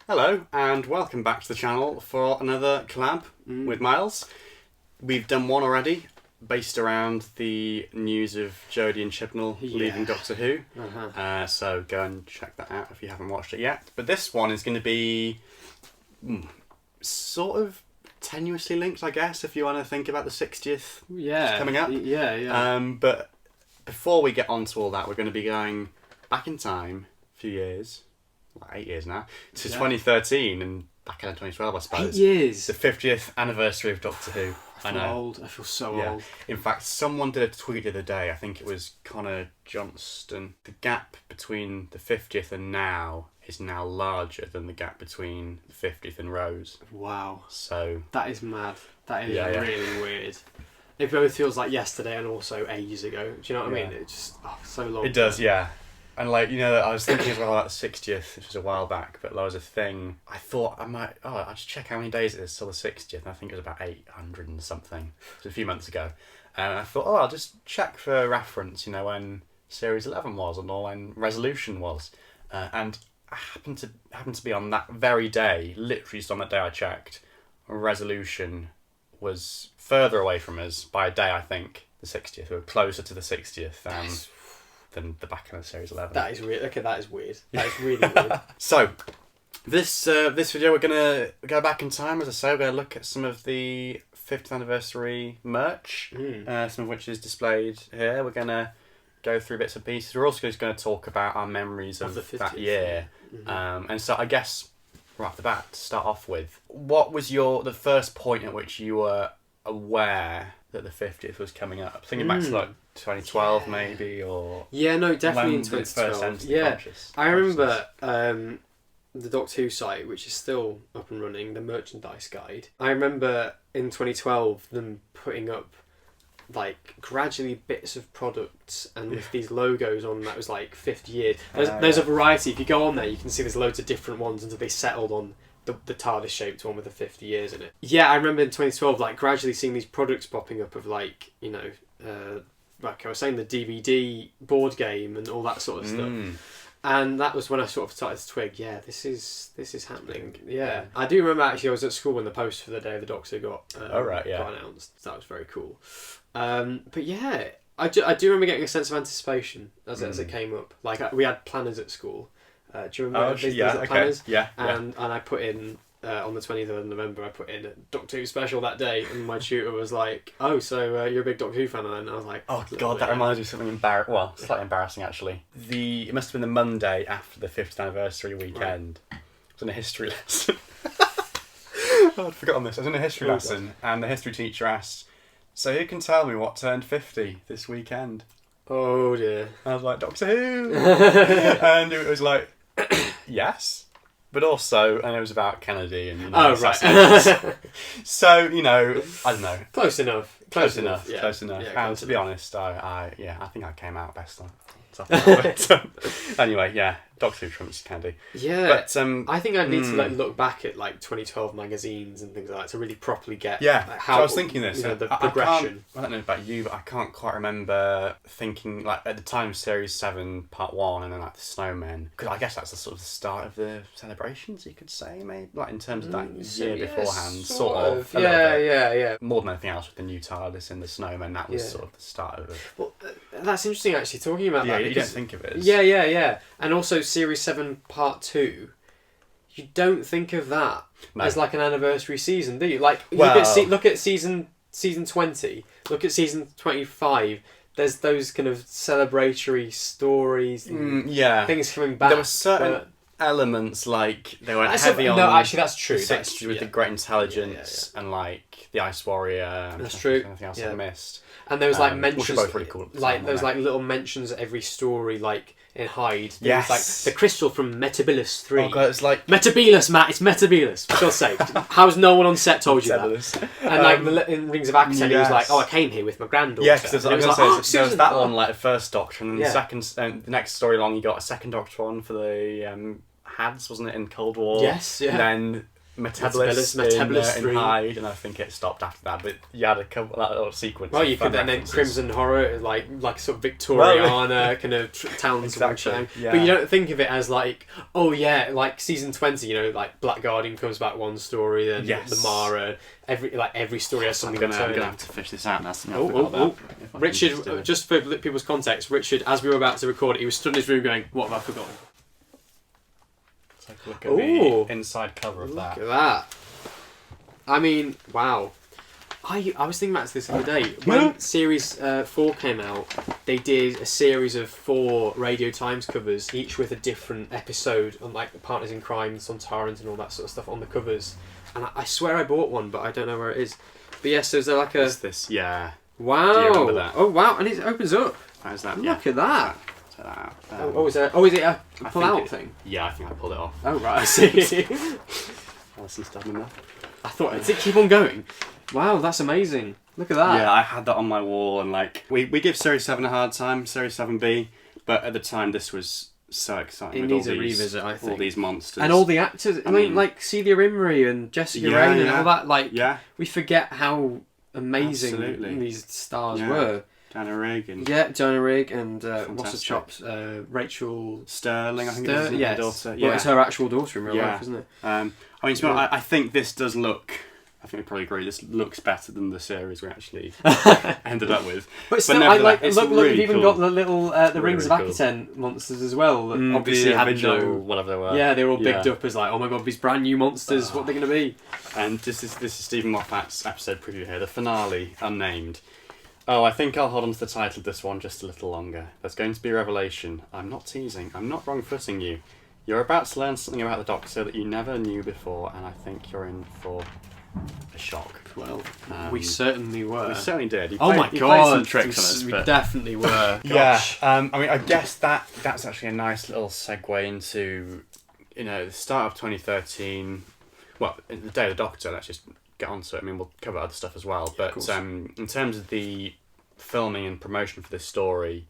Hello and welcome back to the channel for another collab with Miles. We've done one already based around the news of Jodie and Chibnall leaving Doctor Who. So go and check that out if you haven't watched it yet. But this one is going to be sort of tenuously linked, I guess, if you want to think about the 60th coming up. But before we get on to all that, we're going to be going back in time a few years. 8 years now, to 2013 and back in 2012, I suppose. 8 years. The 50th anniversary of Doctor Who. I feel old. I feel so old. In fact, someone did a tweet the other day, I think it was Connor Johnston. The gap between the 50th and now is now larger than the gap between the 50th and Rose. Wow. So that is mad. That is really weird. It both feels like yesterday and also ages ago. Do you know what I mean? It's just so long. It does, yeah. And I was thinking as well about the 60th, which was a while back, but there was a thing, I thought I'll just check how many days it is till the 60th, and I think it was about 800 and something. It was a few months ago. And I thought, I'll just check for reference, when Series 11 was and when Resolution was. And I happened to be on that very day, literally just on that day I checked, Resolution was further away from us by a day, I think, the 60th. We were closer to the 60th than the back end of Series 11. That is weird. Okay, that is weird. That is really weird. So, this video we're going to go back in time, as I say. We're going to look at some of the 50th anniversary merch, some of which is displayed here. We're going to go through bits and pieces. We're also just going to talk about our memories of that year. And so I guess, right off the bat, to start off with, what was the first point at which you were aware that the 50th was coming up? Thinking back to 2012 maybe, or... Yeah, no, definitely in 2012. I remember the Doctor Who site, which is still up and running, the merchandise guide. I remember in 2012 them putting up gradually bits of products and with these logos on that was 50 years. There's a variety. If you go on there, you can see there's loads of different ones until they settled on the Tardis shaped one with the 50 years in it. Yeah, I remember in 2012 gradually seeing these products popping up of like I was saying, the DVD board game and all that sort of stuff. And that was when I sort of started to twig, this is happening. Yeah. I do remember actually I was at school when the poster for the Day of the Doctor got announced. That was very cool. But yeah, I do remember getting a sense of anticipation as it came up. We had planners at school. Do you remember these planners? Yeah. And I put in on the 20th of November, I put in a Doctor Who special that day, and my tutor was like, "Oh, so you're a big Doctor Who fan?" And I was like, "Oh God, that reminds me of something slightly embarrassing actually. It must have been the Monday after the 50th anniversary weekend. Right. I was in a history lesson. I'd forgotten this. I was in a history lesson, and the history teacher asked, "So who can tell me what turned 50 this weekend?" Oh dear. I was like, "Doctor Who," and it was like, "Yes." But also, and it was about Kennedy and so I don't know. Close enough. Yeah, and to be honest, I think I came out best on it. Anyway, Doctor Who trumps Kennedy. Yeah, but I think I need to look back at 2012 magazines and things like that to really properly get how I was thinking this. The progression. I don't know about you, but I can't quite remember thinking at the time Series 7 Part 1 and then the Snowmen, because I guess that's the sort of the start of the celebrations, you could say, maybe in terms of that year beforehand, sort of. Yeah. More than anything else with the new Tardis and the Snowmen, that was sort of the start of it. Well, that's interesting actually talking about that. You don't think of it as... Yeah. And also Series 7 Part 2, you don't think of that as an anniversary season, do you? Look at season 20, look at season 25. There's those kind of celebratory stories and things coming back. There were certain elements, they were heavy on... No, actually, that's true. With the Great Intelligence and the Ice Warrior. That's true. Anything else I missed. And there was mentions... Which are both really cool. There was little mentions at every story, in Hyde. Yes. The crystal from Metabilis 3. Oh God, it's Metabilis, Matt, it's Metabilis. For God's sake. How's no one on set told you that? And in Rings of Accent, he was like, "Oh, I came here with my granddaughter." Yeah, because there was that one, the first Doctor, and then the next story along, you got a second Doctor one for the Hads, wasn't it, in Cold War? Yes, yeah. And then Metabolist in 3. Hyde, and I think it stopped after that. But you had a couple that little sequence. Well, you could, and then Crimson Horror, like sort of Victoriana kind of towns. Exactly. Yeah. But you don't think of it as like, oh yeah, like season 20. You know, like Black Guardian comes back one story, then the Mara. Every story has something. I'm gonna have to fish this out now. Richard, just for people's context, Richard, as we were about to record it, he was stood in his room going, "What have I forgotten?" Take a look at the inside cover of that. Look at that. I mean, wow. I was thinking back to this the other day. When Series 4 came out, they did a series of 4 Radio Times covers, each with a different episode on like Partners in Crime, Sontarans and all that sort of stuff on the covers. And I swear I bought one, but I don't know where it is. But yes, so is there like a... What's this? Yeah. Wow. Do you remember that? Oh wow, and it opens up. How's that? Look at that. Check that out. Is it a pull-out thing? Yeah, I think I pulled it off. Oh right, I see. There's some stuff in there. I thought, does it keep on going? Wow, that's amazing. Look at that. Yeah, I had that on my wall, and like we give Series 7 a hard time, Series 7B, but at the time this was so exciting. It needs a revisit, I think. All these monsters. And all the actors. I mean, like Celia Imrie and Jessica Raine and all that. Like, we forget how amazing these stars were. Diana Rigg and Diana Rigg and what's her chops? Rachel Sterling, I think it is her daughter. Yeah, well, it's her actual daughter in real life, isn't it? I mean, I think this does look. I think we probably agree. This looks better than the series we actually ended up with. But still, I like. Look, we've even got the little the Rings of Akiten monsters as well. That obviously had no whatever they were. Yeah, they were all bigged up as like, oh my god, these brand new monsters. What are they going to be? And this is Stephen Moffat's episode preview here. The finale, unnamed. Oh, I think I'll hold on to the title of this one just a little longer. There's going to be a revelation. I'm not teasing. I'm not wrong-footing you. You're about to learn something about the Doctor that you never knew before, and I think you're in for a shock. Well, we certainly were. We certainly did. He played some tricks on us. We definitely were. Gosh. Yeah. I mean, I guess that's actually a nice little segue into, the start of 2013. Well, the Day of the Doctor. Let's just get onto it. I mean, we'll cover other stuff as well. But in terms of the filming and promotion for this story,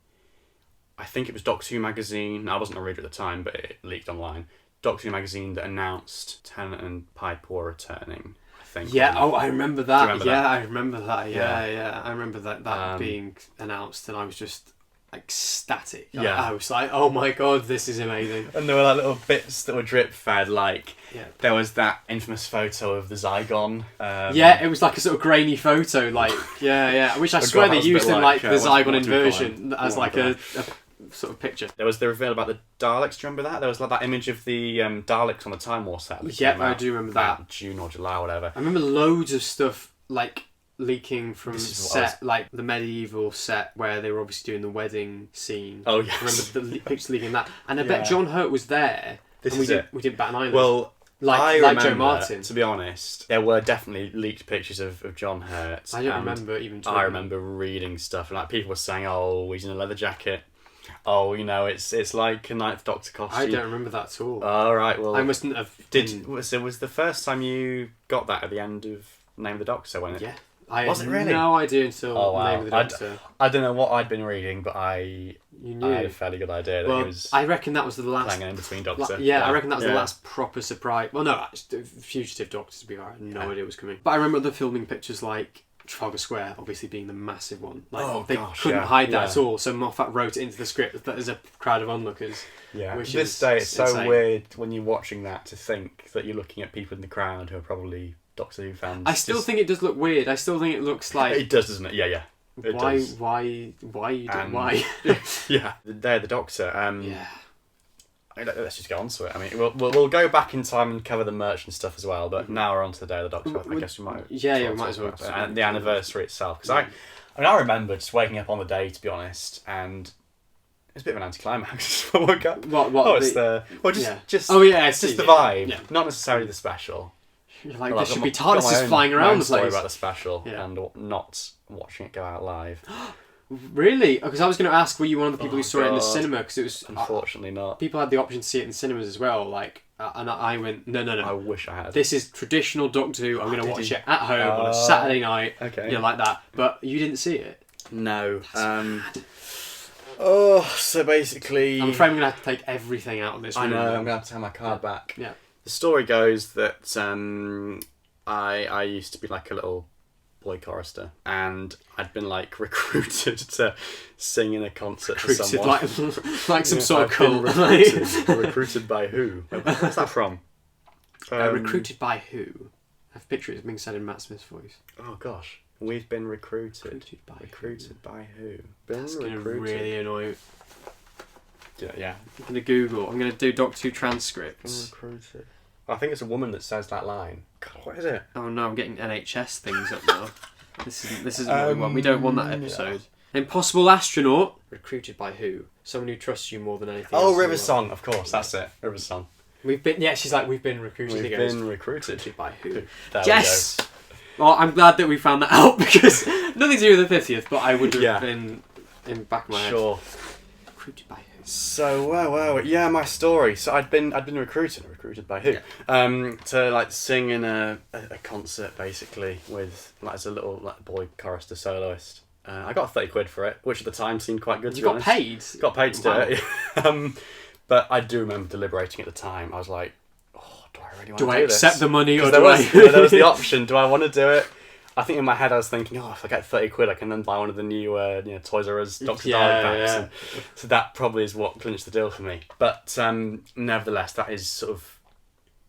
I think it was Doctor Who magazine. I wasn't a reader at the time, but it leaked online. Doctor Who magazine that announced Tennant and Pipe were returning. Yeah, I remember that. I remember that. Yeah. I remember that being announced, and I was just ecstatic. Yeah. I was like, oh my god, this is amazing. And there were like little bits that were drip fed, like there was that infamous photo of the Zygon. It was like a sort of grainy photo, like which I swear they used in like the Zygon inversion as like a sort of picture. There was the reveal about the Daleks. Do you remember that? There was like that image of the Daleks on the Time War set. Yeah, I do remember that. June or July or whatever. I remember loads of stuff like leaking from set, like the medieval set where they were obviously doing the wedding scene. Oh yes. I remember the pictures leaking that, and I bet John Hurt was there. We didn't bat an eyelid. Well, I remember, Joe Martin. To be honest, there were definitely leaked pictures of John Hurt. I don't remember even. I remember reading stuff, and like people were saying, "Oh, he's in a leather jacket." Oh, it's like a Ninth Doctor costume. I don't remember that at all. All right, well, I mustn't have. Was the first time you got that at the end of Name of the Doctor? Yeah, I was had it really? No idea until Name of the Doctor. I don't know what I'd been reading, but you knew. I had a fairly good idea that he was. I reckon that was the last playing an in-between Doctor. I reckon that was the last proper surprise. Well, no, Fugitive Doctor. To be fair, I had no idea it was coming. But I remember the filming pictures like Trafalgar Square obviously being the massive one. Like they couldn't hide that at all. So Moffat wrote it into the script that there's a crowd of onlookers. Yeah. To this day, it's so weird when you're watching that to think that you're looking at people in the crowd who are probably Doctor Who fans. I still think it does look weird. I still think it looks like it does, doesn't it? Yeah. Why you do why? Yeah. The Day of the Doctor. Let's just get on to it. I mean, we'll go back in time and cover the merch and stuff as well, but now we're on to the Day of the Doctor. I guess we might. We might as well. And the anniversary itself, because I remember just waking up on the day, to be honest, and it's a bit of an anticlimax. I woke up. It's the vibe, not necessarily the special. You're like, there should be TARDISes flying around the place. Story about the special and not watching it go out live. Really? Because I was going to ask, were you one of the people who saw it in the cinema? Because it was unfortunately not. People had the option to see it in cinemas as well. Like, and I went, no. I wish I had. This is traditional Doctor Who. I'm going to watch it at home on a Saturday night. Okay. Like that. But you didn't see it. No. That's mad. So basically, I'm afraid I'm going to have to take everything out of this room. I know. I'm going to have to have my card back. Yeah. the story goes that I used to be like a little boy chorister, and I'd been like recruited to sing in a concert for someone. like some sort of cult. Recruited by who? Where's that from? Recruited by who? I have pictures being said in Matt Smith's voice. Oh gosh, we've been recruited. Recruited by who? That's gonna really annoy. Yeah. I'm gonna Google. I'm gonna do Doctor Who transcripts. Recruited. I think it's a woman that says that line. God, what is it? Oh no, I'm getting NHS things up now. This isn't what we want. We don't want that episode. Yeah. Impossible astronaut. Recruited by who? Someone who trusts you more than anything else. Oh, River Song, of course. That's it. River Song. We've been. Yeah, she's like, we've been recruited. We've been recruited by who? Yes. Well, I'm glad that we found that out because nothing to do with the 50th, but I would have been in the back of my head. Sure. Recruited by who? So well, my story. So I'd been recruited by who? Yeah. To like sing in a concert basically with like as a little like boy chorister soloist. I got 30 quid for it, which at the time seemed quite good. You got paid? Got paid to do it. But I do remember deliberating at the time. I was like, oh, do I really want to do this? Do I accept the money or do I? There was the option. Do I want to do it? I think in my head I was thinking, oh, if I get 30 quid, I can then buy one of the new Toys R Us Dr. Dalek packs. Yeah. So that probably is what clinched the deal for me. But nevertheless, that is sort of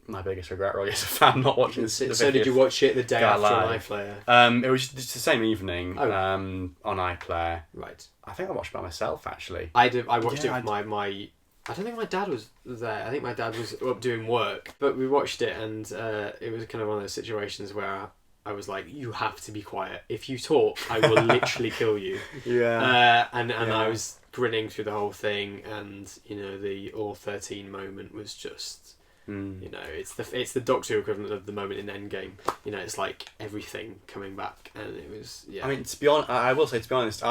my biggest regret really as a fan not watching this. So did you watch it the day after on iPlayer? It was just the same evening on iPlayer. Right. I think I watched it by myself actually. I watched it with my... I don't think my dad was there. I think my dad was up doing work. But we watched it and it was kind of one of those situations where I was like, you have to be quiet. If you talk, I will literally kill you. Yeah. And I was grinning through the whole thing, and the all 13 moment was just, it's the Doctor Who equivalent of the moment in Endgame. It's like everything coming back, and it was I mean, to be honest, I will say, to be honest,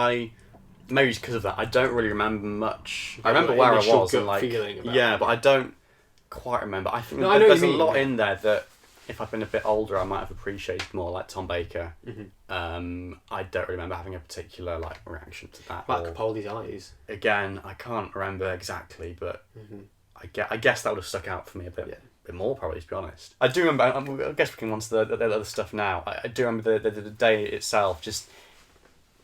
maybe it's because of that, I don't really remember much. I remember where I was and like but I don't quite remember. I think there's a lot in there that if I'd been a bit older, I might have appreciated more, like Tom Baker. Mm-hmm. I don't remember having a particular like reaction to that. Black Capaldi's eyes. Again, I can't remember exactly, but I guess that would have stuck out for me a bit more, probably, to be honest. I do remember. I guess we can go on to the other stuff now. I do remember the day itself, just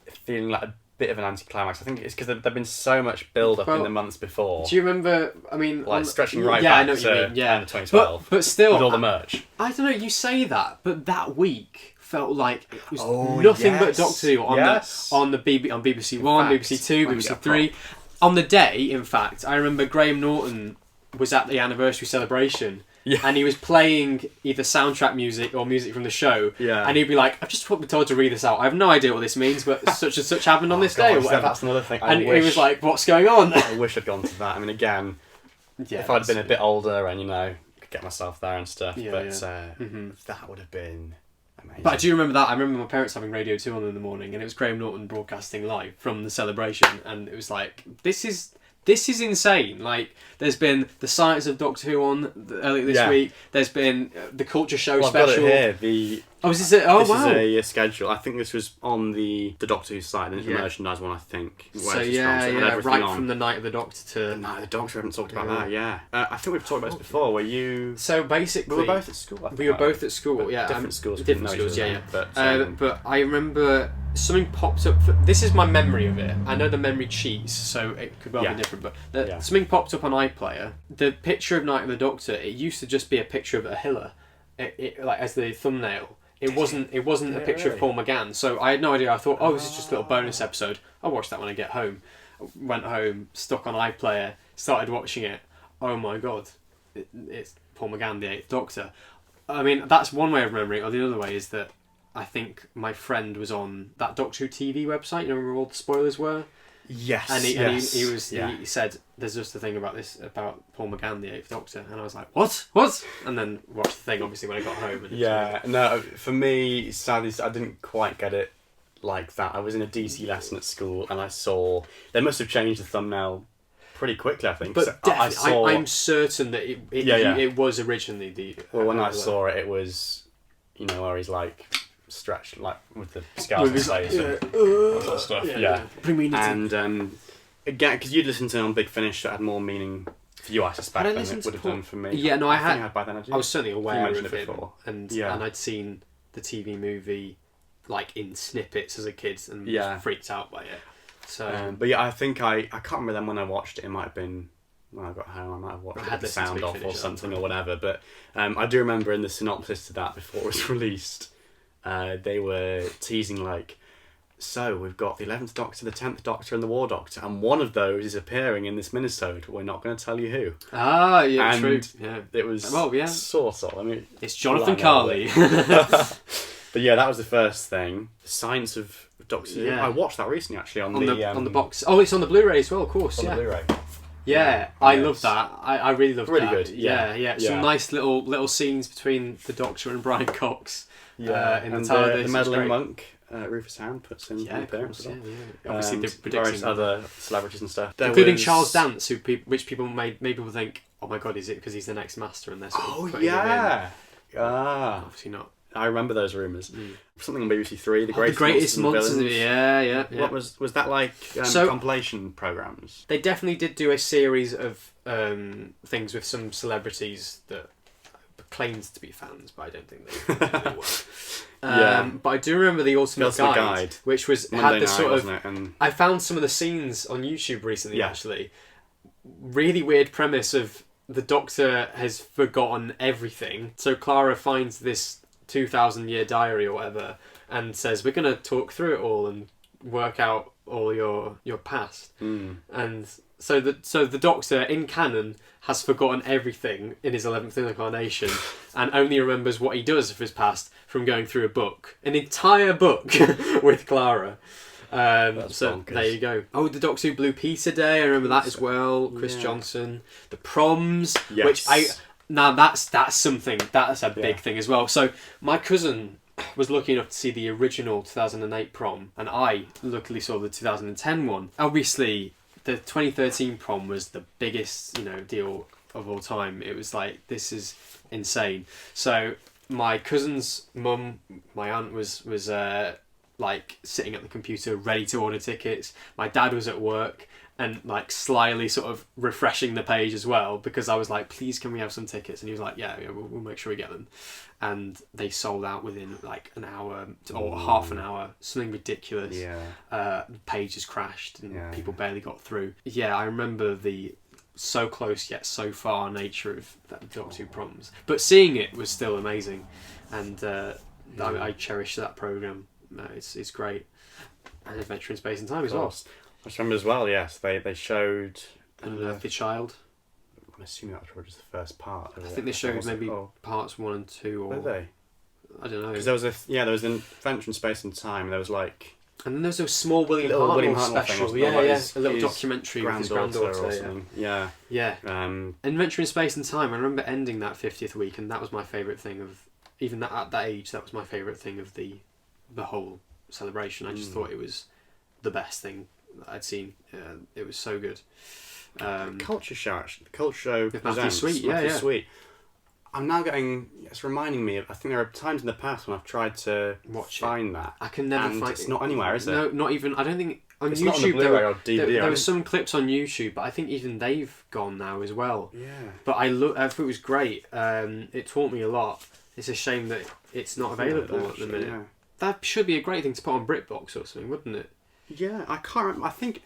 feeling like a bit of an anticlimax. I think it's because there'd been so much build up in the months before. Do you remember? I mean, like stretching right back to end of 2012. But still, with all the merch. I don't know. You say that, but that week felt like it was nothing but Doctor Who on on BBC One, BBC Two, BBC Three. On the day, in fact, I remember Graham Norton was at the anniversary celebration. Yeah. And he was playing either soundtrack music or music from the show. Yeah. And he'd be like, I've just been told to read this out. I have no idea what this means, but such and such happened on this day or whatever. That's another thing. He was like, what's going on? I wish I'd gone to that. I mean, again, if I'd been a bit older and, could get myself there and stuff, that would have been amazing. But I do remember that. I remember my parents having Radio 2 on in the morning, and it was Graham Norton broadcasting live from the celebration, and it was like, this is insane. Like, there's been the Science of Doctor Who on earlier this week. There's been the Culture Show special. I've got it here. This is a schedule. I think this was on the Doctor Who site, and it's a merchandise one, I think. Right from the Night of the Doctor to... The Night of the Doctor, we haven't talked about that, yeah. I think we've talked about this before, where you... So basically... We were both at school, We were both at school, yeah. Different schools. But I remember something popped up... This is my memory of it. I know the memory cheats, so it could well be different, but something popped up on iPlayer. The picture of Night of the Doctor, it used to just be a picture of a Hiller, like as the thumbnail. It wasn't a picture of Paul McGann, so I had no idea. I thought, this is just a little bonus episode. I'll watch that when I get home. Went home, stuck on iPlayer, started watching it. Oh my god, it's Paul McGann, the 8th Doctor. I mean, that's one way of remembering it, or the other way is that I think my friend was on that Doctor Who TV website, where all the spoilers were? Yes. And he said, there's just a thing about Paul McGann, the 8th Doctor, and I was like, what? And then watched the thing obviously when I got home. And for me, sadly, I didn't quite get it like that. I was in a DC lesson at school, and I saw they must have changed the thumbnail pretty quickly, I think. But I'm certain that it was originally the. Well, when I saw it, it was, where he's like stretched, like with the scales on his face and that sort of stuff. Yeah. Bring me and again, because you'd listened to it on Big Finish, that had more meaning For you, I suspect, Had I than listened it to would have done for me. Yeah, no, I I think had. I had by then. I was certainly aware of it before. and I'd seen the TV movie like in snippets as a kid and was freaked out by it. So, but yeah, I think I can't remember then when I watched it. It might have been when I got home. I might have watched it with the sound off or something or whatever. But I do remember in the synopsis to that before it was released, they were teasing like, so we've got the 11th Doctor, the 10th Doctor, and the War Doctor, and one of those is appearing in this minisode. We're not going to tell you who. Ah, yeah, and true. Yeah, it was sort of. I mean, it's Jonathan Carley. But yeah, that was the first thing. The Science of Doctor Who. I watched that recently actually on the box. Oh, it's on the Blu-ray as well, of course. On the Blu-ray. Yeah, I love that. I really love that. Really good. Yeah. Some nice little scenes between the Doctor and Brian Cox. Yeah, in and the TARDIS. The meddling monk. Rufus Hound puts in an appearance as well. Obviously, they're predicting various other celebrities and stuff, including Charles Dance, which people made people think, oh my god, is it because he's the next Master and they're sort of putting him in. Obviously not. I remember those rumours. Something on BBC Three, the greatest monsters. Yeah. What was that like? Compilation programmes. They definitely did do a series of things with some celebrities that claimed to be fans, but I don't think they were. But I do remember the Ultimate Guide, which was Monday had this night, sort of. wasn't it? And I found some of the scenes on YouTube recently. Actually, really weird premise of the Doctor has forgotten everything. So Clara finds this 2,000-year diary or whatever, and says, "We're going to talk through it all and work out all your past." And so the Doctor in canon has forgotten everything in his 11th incarnation and only remembers what he does of his past from going through a book, an entire book with Clara. So bonkers. There you go. Oh, the Doctor Who Blue Peter Day, I remember that as well. Chris Johnson, the proms, which that's something that's a big thing as well. So my cousin was lucky enough to see the original 2008 prom, and I luckily saw the 2010 one. Obviously, the 2013 prom was the biggest, deal of all time. It was like, this is insane. So my cousin's mum, my aunt, was like sitting at the computer ready to order tickets. My dad was at work and like slyly sort of refreshing the page as well, because I was like, please can we have some tickets? And he was like, yeah, we'll make sure we get them. And they sold out within like an hour or half an hour, something ridiculous. Pages crashed and people barely got through. I remember the so close yet so far nature of that Doctor Who proms, but seeing it was still amazing, and I cherish that programme. It's great. And Adventure in Space and Time as well. I just remember as well, yes, they showed The Child. I'm assuming that was probably just the first part. I think they showed maybe parts 1 and 2, or were they? I don't know. Because there was an Adventure in Space and Time, and there was like, and then there was a small William Hartnell special, a little documentary with his granddaughter or something. Adventure in Space and Time. I remember ending that 50th week, and that was my favourite thing of, even at that age, that was my favourite thing of the whole celebration. I just thought it was the best thing that I'd seen. It was so good. The Culture Show, actually. The Culture Show with Matthew Sweet, Sweet. I'm now it's reminding me of, I think there are times in the past when I've tried to find that. I can never find it. It's not anywhere, is it? No, not even, I don't think, on it's YouTube not on the Blu-ray or DVD. There were some clips on YouTube, but I think even they've gone now as well. Yeah. But I thought it was great. It taught me a lot. It's a shame that it's not available at the minute. Yeah. That should be a great thing to put on BritBox or something, wouldn't it? Yeah, I can't remember. I think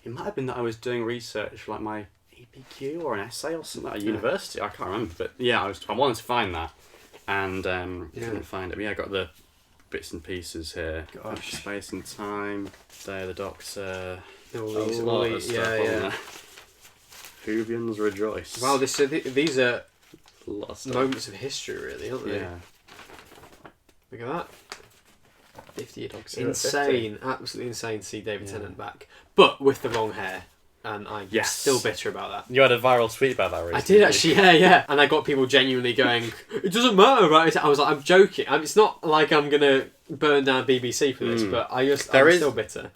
it might have been that I was doing research for like my EPQ or an essay or something at university. I can't remember, but I wanted to find that, and couldn't find it. But I got the bits and pieces here. Space and Time, Day of the Doctor, all that stuff. Whovians rejoice. Wow, these are moments of history, really, aren't they? Yeah. Look at that. 50 insane, absolutely insane to see David Tennant back, but with the long hair, and I'm still bitter about that. You had a viral tweet about that recently. I did actually, yeah, and I got people genuinely going, it doesn't matter, right? I was like, I'm joking. It's not like I'm gonna burn down BBC for this, but I'm still bitter.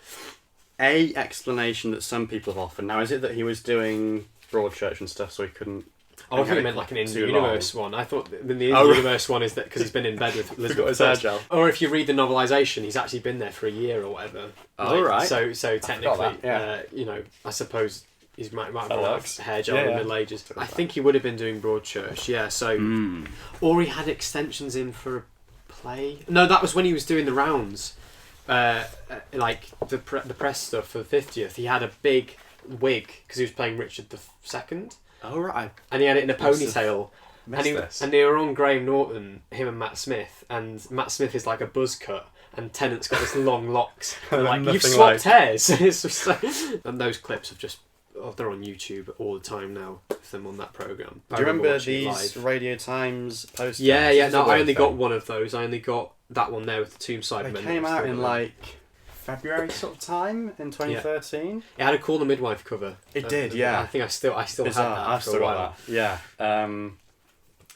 A explanation that some people have offered. Now, is it that he was doing Broadchurch and stuff, so he couldn't? Oh, I think it meant like an in-the-universe one. I thought the in-the-universe one is that because he's been in bed with Elizabeth. Or if you read the novelisation, he's actually been there for a year or whatever. Oh, right. So technically, I suppose He might have That run out works. of hair gel in the Middle Ages. I think he would have been doing Broadchurch, so... Or he had extensions in for a play. No, that was when he was doing the rounds. Like the press stuff for the 50th. He had a big wig because he was playing Richard II. Oh, right. And he had it in a ponytail. This. And they were on Graham Norton, him and Matt Smith. And Matt Smith is like a buzz cut. And Tennant's got this long locks. And like, you've swapped hairs. It's just like, and those clips have just... Oh, they're on YouTube all the time now. With them on that programme. Do you remember these Radio Times posters? Yeah. No, I only got one of those. I only got that one there with the Tombside Men. They came out in like February sort of time in 2013. It had a Call the Midwife cover. It did, yeah. I think I still had that. I've for still a while. got that. Yeah.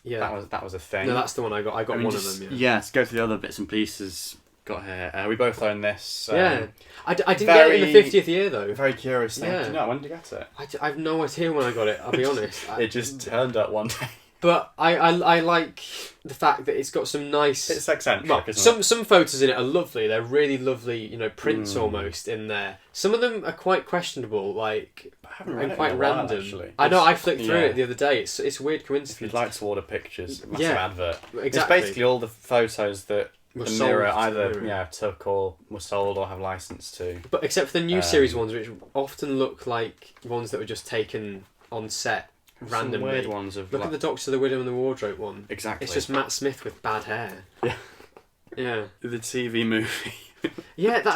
Yeah. That was a thing. No, that's the one I got. I got one of them. Yeah. Let's go through the other bits and pieces. Got here. We both own this. I didn't get it in the 50th year though. Very curious thing. Yeah. Do you know when did you get it? I have no idea when I got it. I'll be honest. It just turned up one day. But I like the fact that it's got some nice... It's eccentric, isn't it? Some photos in it are lovely. They're really lovely, prints almost in there. Some of them are quite questionable, like... I haven't read it quite in a while, random. actually. I know, I flicked through it the other day. It's weird coincidence. If you'd like to order pictures, massive Yeah, advert. exactly. It's basically all the photos that Were the sold Mirror to either the Mirror. took or were sold or have license to. But except for the new series ones, which often look like ones that were just taken on set randomly. Some weird ones of Look at the Doctor, the Widow and the Wardrobe one. Exactly. It's just Matt Smith with bad hair. Yeah. Yeah. The TV movie. Yeah, that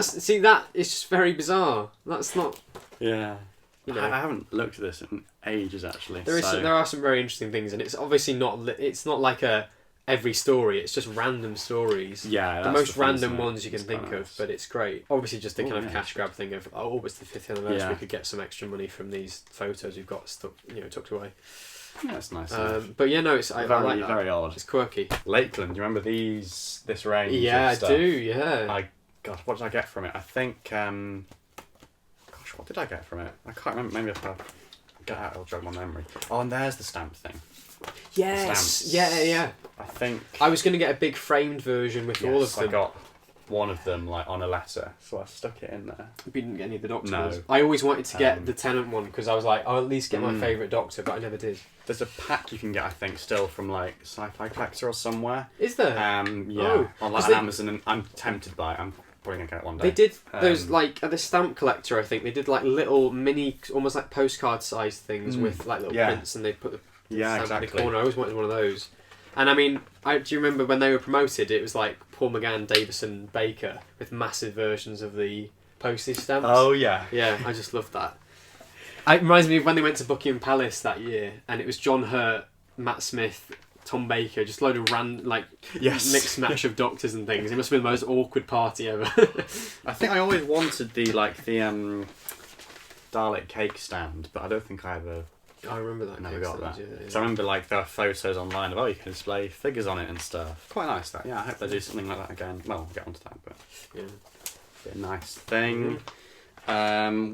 is just very bizarre. That's not... Yeah. You know. I haven't looked at this in ages, actually. There are some very interesting things, and it's obviously not... It's not like every story, it's just random stories. Yeah, the that's most thing, random ones you can It's think quite of, nice. but it's great. Obviously just a kind of cash grab thing of, it's the 5th anniversary, Yeah. we could get some extra money from these photos we've got tucked away. Yeah, that's nice. But yeah, no, I like that. Very odd. It's quirky. Lakeland, do you remember this range? Yeah, of I stuff? do. Yeah. God, what did I get from it? I think. What did I get from it? I can't remember. Maybe if I get out, it'll jog my memory. Oh, and there's the stamp thing. Yes. Stamps. Yeah. I think. I was going to get a big framed version with all of them. I got one of them like on a letter, so I stuck it in there. You didn't get any of the Doctor No. ones. I always wanted to get the Tennant one because I was like, I'll at least get my favourite Doctor, but I never did. There's a pack you can get, I think, still from like Sci-Fi Collector or somewhere. Is there? Yeah, on like Amazon, and I'm tempted by it. I'm probably gonna get it one day. They did those like at the stamp collector. I think they did like little mini, almost like postcard sized things with like little prints, and they put the stamp in the corner. I always wanted one of those. And I mean, do you remember when they were promoted? It was like Paul McGann, Davison, Baker with massive versions of the postage stamps. Oh yeah. Yeah, I just loved that. It reminds me of when they went to Buckingham Palace that year, and it was John Hurt, Matt Smith, Tom Baker, just a load of mixed match of doctors and things. It must have been the most awkward party ever. I think I always wanted the Dalek cake stand, but I don't think I ever. I remember that. Never got that. Yeah. So I remember there are photos online of you can display figures on it and stuff. Quite nice that. Yeah, I hope they do something like that again. Well, we'll get onto that, but yeah, a nice thing.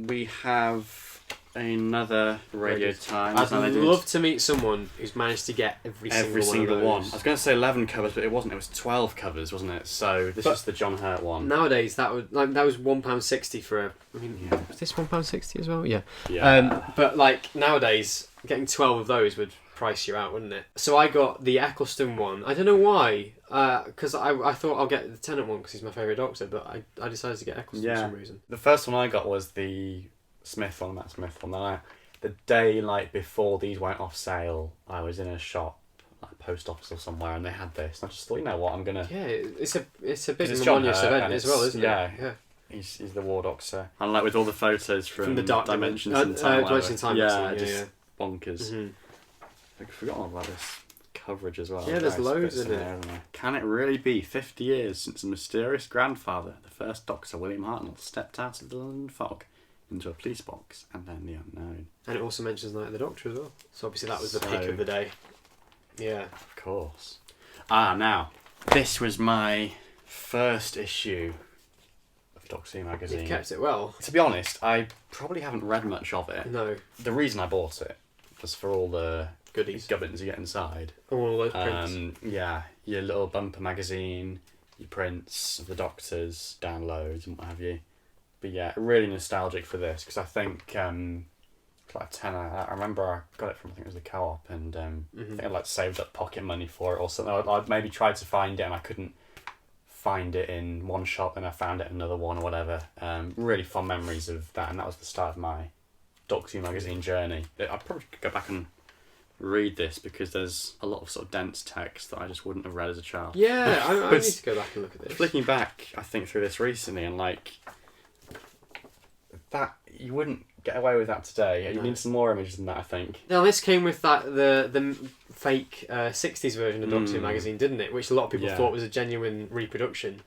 We have another Radio Times. I'd love to meet someone who's managed to get every single one. I was going to say 11 covers, but it wasn't. It was 12 covers, wasn't it? So this is the John Hurt one. Nowadays, that was £1.60 for a. I mean, was this £1.60 as well? Yeah. Yeah. But like nowadays, getting 12 of those would price you out, wouldn't it? So I got the Eccleston one. I don't know why, because I thought I'll get the Tennant one because he's my favourite Doctor, but I decided to get Eccleston for some reason. The first one I got was the Smith one, Matt Smith one. Then the day before these went off sale, I was in a shop, like post office or somewhere, and they had this. And I just thought, you know what, I'm gonna. Yeah, it's a big John Harmonious Hurt, event as well, isn't it? Yeah. He's the War Doctor, and like with all the photos from the Dark Dimensions in Time. Yeah, just bonkers. I've forgotten about this coverage as well. Yeah, there's loads in it. Can it really be 50 years since a mysterious grandfather, the first Doctor, William Hartnell, stepped out of the London fog into a police box and then the unknown? And it also mentions Night of the Doctor as well. So obviously that was the pick of the day. Yeah. Of course. Now, this was my first issue of Doctor Who magazine. You kept it well. To be honest, I probably haven't read much of it. No. The reason I bought it was for all the goodies, gubbins you get inside. All those prints. Yeah, your little bumper magazine, your prints of the Doctors, downloads and what have you. But yeah, really nostalgic for this because I think It's like a tenner. I remember I got it from, I think it was the Co-op, and I think I like saved up pocket money for it or something. I'd maybe tried to find it and I couldn't find it in one shop, and I found it in another one or whatever. Really fond memories of that, and that was the start of my Doctor Who magazine journey. I probably could go back and read this because there's a lot of sort of dense text that I just wouldn't have read as a child. Yeah, I need to go back and look at this. Flicking back, I think, through this recently, and like that, you wouldn't get away with that today. You need some more images than that, I think. Now this came with that the fake 60s version of Doctor Who magazine, didn't it? Which a lot of people thought was a genuine reproduction.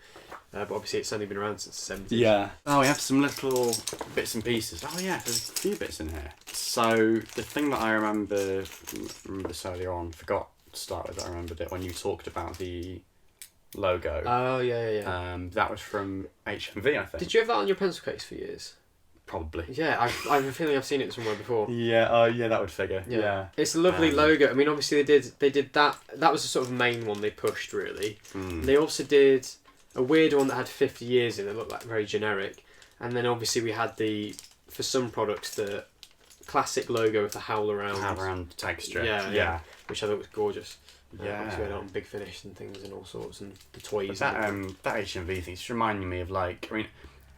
But obviously it's only been around since the 70s. Yeah. Oh, we have some little bits and pieces. Oh yeah, there's a few bits in here. So the thing that I remember this earlier on, forgot to start with, I remembered it when you talked about the logo. Oh yeah. That was from HMV, I think. Did you have that on your pencil case for years? Probably. Yeah, I have a feeling I've seen it somewhere before. Yeah, yeah, that would figure. Yeah. It's a lovely logo. I mean, obviously they did that. That was the sort of main one they pushed, really. They also did a weird one that had 50 years in it, looked like very generic. And then obviously we had for some products, the classic logo with the howl around texture. Yeah. Which I thought was gorgeous. Yeah. Obviously we had it on Big Finish and things and all sorts, and the toys. That HMV thing, it's reminding me of like, I mean,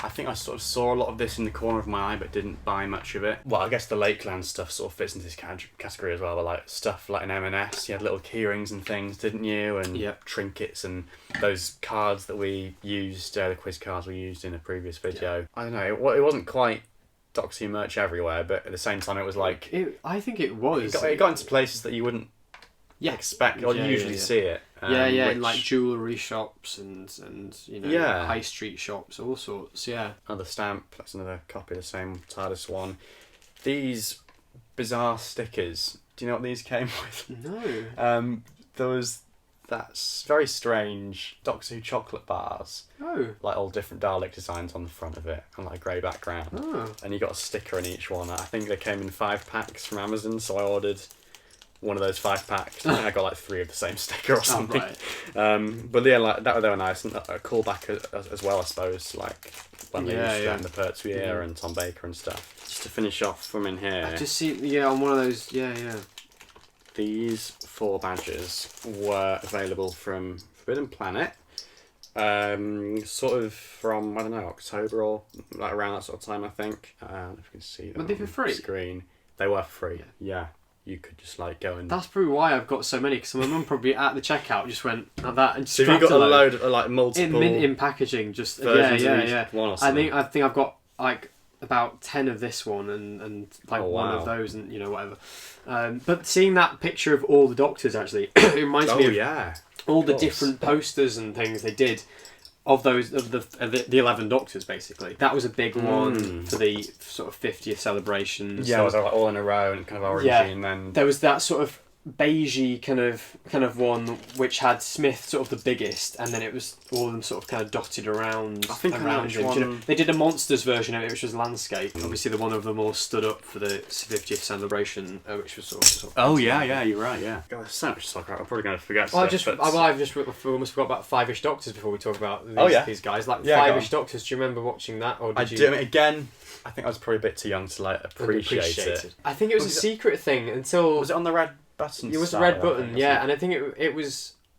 I think I sort of saw a lot of this in the corner of my eye, but didn't buy much of it. Well, I guess the Lakeland stuff sort of fits into this category as well, but like stuff like an M&S, you had little key rings and things, didn't you? And trinkets and those cards that we used, the quiz cards we used in a previous video. Yeah. I don't know, it wasn't quite Doctor Who merch everywhere, but at the same time it was like... I think it was. It got into places that you wouldn't expect or usually see it. Like jewellery shops and high street shops, all sorts. Another stamp. That's another copy of the same Tardis one. These bizarre stickers. Do you know what these came with? No. There was that's very strange Doctor Who chocolate bars. Oh. Like all different Dalek designs on the front of it and like a grey background. Oh. And you got a sticker in each one. I think they came in 5 packs from Amazon, so I ordered one of those 5 packs. I think I got like 3 of the same sticker or something. But yeah, like they were nice, and a callback as well, I suppose. Like when they used to get in the Pertwee and Tom Baker and stuff. Just to finish off from in here. I just see on one of those. These 4 badges were available from Forbidden Planet. Sort of from, I don't know, October or like around that sort of time, I think. If you can see them. Were they for free? Screen. They were free. Yeah. You could just like go and... That's probably why I've got so many, because my mum probably at the checkout just went like that and just... So you've got a load of like multiple... In packaging, just... One or something. I think I've got like about 10 of this one and like one of those and whatever. But seeing that picture of all the Doctors, actually, it reminds me of all the different posters and things they did of those of the 11 Doctors, basically. That was a big one for the sort of 50th celebrations. Yeah, it was like all in a row and kind of orangey, and then there was that sort of beigey kind of one which had Smith sort of the biggest, and then it was all of them sort of kind of dotted around. I think around him. They did a monsters version of it, which was landscape. Obviously, the one of them all stood up for the 50th celebration, which was sort of you're right. Yeah, God, there's so much to talk about. I'm probably going to forget stuff. I've almost forgot about 5-ish Doctors before we talk about these guys. Like 5-ish Doctors. Do you remember watching that? Or did you? Again. I think I was probably a bit too young to like appreciate it. I think it was a secret thing until... Was it on the red button? It was a red button, and I think it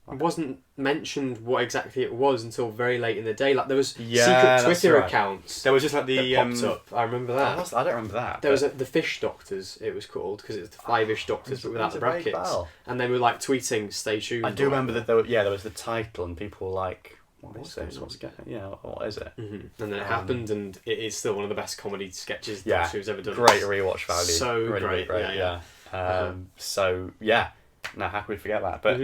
wasn't mentioned what exactly it was until very late in the day. Like there was secret Twitter accounts. There was just like the that popped up. I remember that. I don't remember that. There was the Fish Doctors. It was called because it was the 5-ish Doctors, but without the brackets. And they were like tweeting, "Stay tuned." I do remember that. There was the title, and people were like, "What is this? What is it?" Mm-hmm. And then it happened, and it is still one of the best comedy sketches Doctor Who's ever done. Great rewatch value. So really great. Yeah. No, happy to forget that. But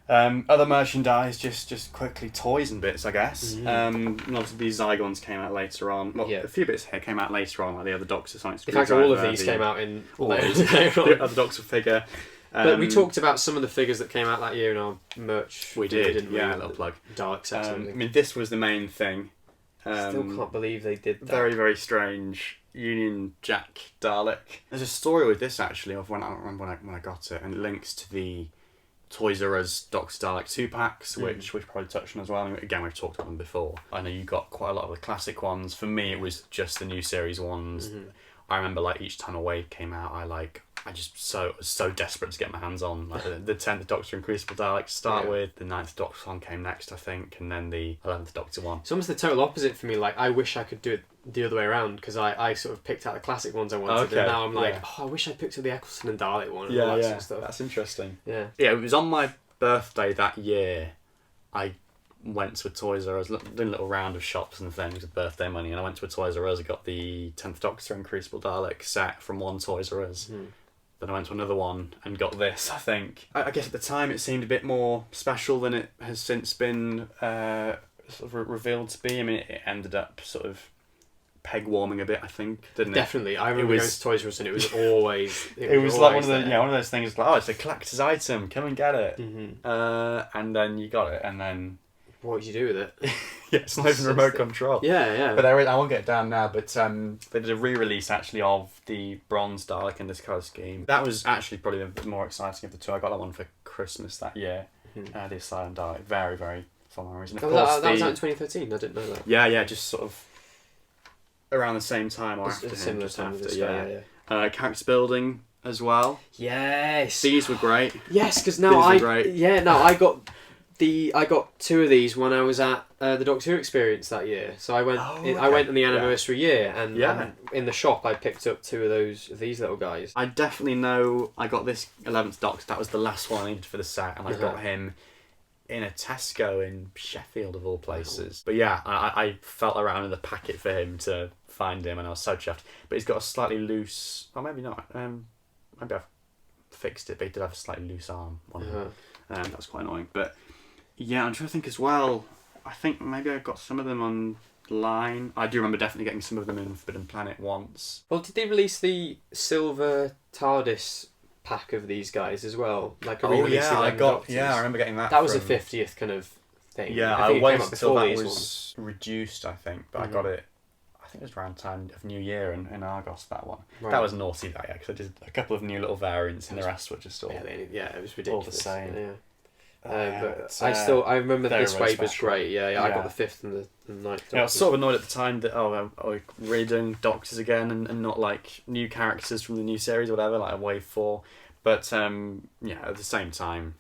other merchandise, just quickly, toys and bits, I guess. And obviously these Zygons came out later on. Well, a few bits here came out later on, like the other Doctor Science. In fact, all of these came out in the other Doctor figure. But we talked about some of the figures that came out that year in our merch. We did, didn't we? A little plug. Dalek set. I mean, this was the main thing. Still can't believe they did that. Very, very strange. Union Jack Dalek. There's a story with this actually of when I got it, and it links to the Toys R Us Doctor Dalek 2-packs, which we've probably touched on as well. And again, we've talked about them before. I know you got quite a lot of the classic ones. For me, it was just the new series ones. I remember like each time a wave came out, I just was so desperate to get my hands on like the 10th Doctor and Crucible Dalek to start with. The 9th Doctor one came next, I think, and then the 11th Doctor one. It's almost the total opposite for me. Like, I wish I could do it the other way around, because I sort of picked out the classic ones I wanted, and now I'm like, I wish I picked up the Eccleston and Dalek one and all that sort of stuff. That's interesting. Yeah, it was on my birthday that year. I went to a Toys R Us, doing a little round of shops and things with birthday money, and I went to a Toys R Us. I got the 10th Doctor and Crucible Dalek set from one Toys R Us. Then I went to another one and got this, I think. I guess at the time it seemed a bit more special than it has since been sort of revealed to be. I mean, it ended up sort of peg warming a bit, I think, didn't it? Definitely. I remember going to Toys R Us and it was always... It was like one of those things like, it's a collector's item, come and get it. And then you got it, and then... What did you do with it? It's not even remote control. Yeah. But I won't get it down now, but they did a re-release actually of the Bronze Dalek in this colour scheme. That was actually probably the more exciting of the two. I got that one for Christmas that year. The Asylum Dalek. Very, very fond memories. And of course that was out in 2013, I didn't know that. Yeah, just sort of around the same time or after him. Similar time after, yeah. Character building as well. Yes. These were great. Yes, because now I got two of these when I was at the Doctor Who Experience that year. So I went. I went on the anniversary year, and in the shop I picked up two of these little guys. I definitely know I got this 11th Doctor. That was the last one I needed for the set, and I got him in a Tesco in Sheffield of all places. But yeah, I felt around in the packet for him to find him, and I was so chuffed. But he's got a slightly loose, or maybe not. Maybe I've fixed it, but he did have a slightly loose arm on him. That was quite annoying, but. Yeah, I'm trying to think as well. I think maybe I got some of them online. I do remember definitely getting some of them in Forbidden Planet once. Well, did they release the silver Tardis pack of these guys as well? Like a re-release of Doctors? I remember getting that. That was a 50th kind of thing. Yeah, I waited until that was reduced, I think, but I got it. I think it was around time of New Year in Argos, that one. Right. That was naughty that year, because I did a couple of new little variants, and the rest were just all it was ridiculous. All the same. Yeah. But I remember this wave was great. Yeah, I got the 5th and the 9th. I was sort of annoyed at the time that we're really doing Doctors again and not like new characters from the new series or whatever, like a wave 4. But at the same time,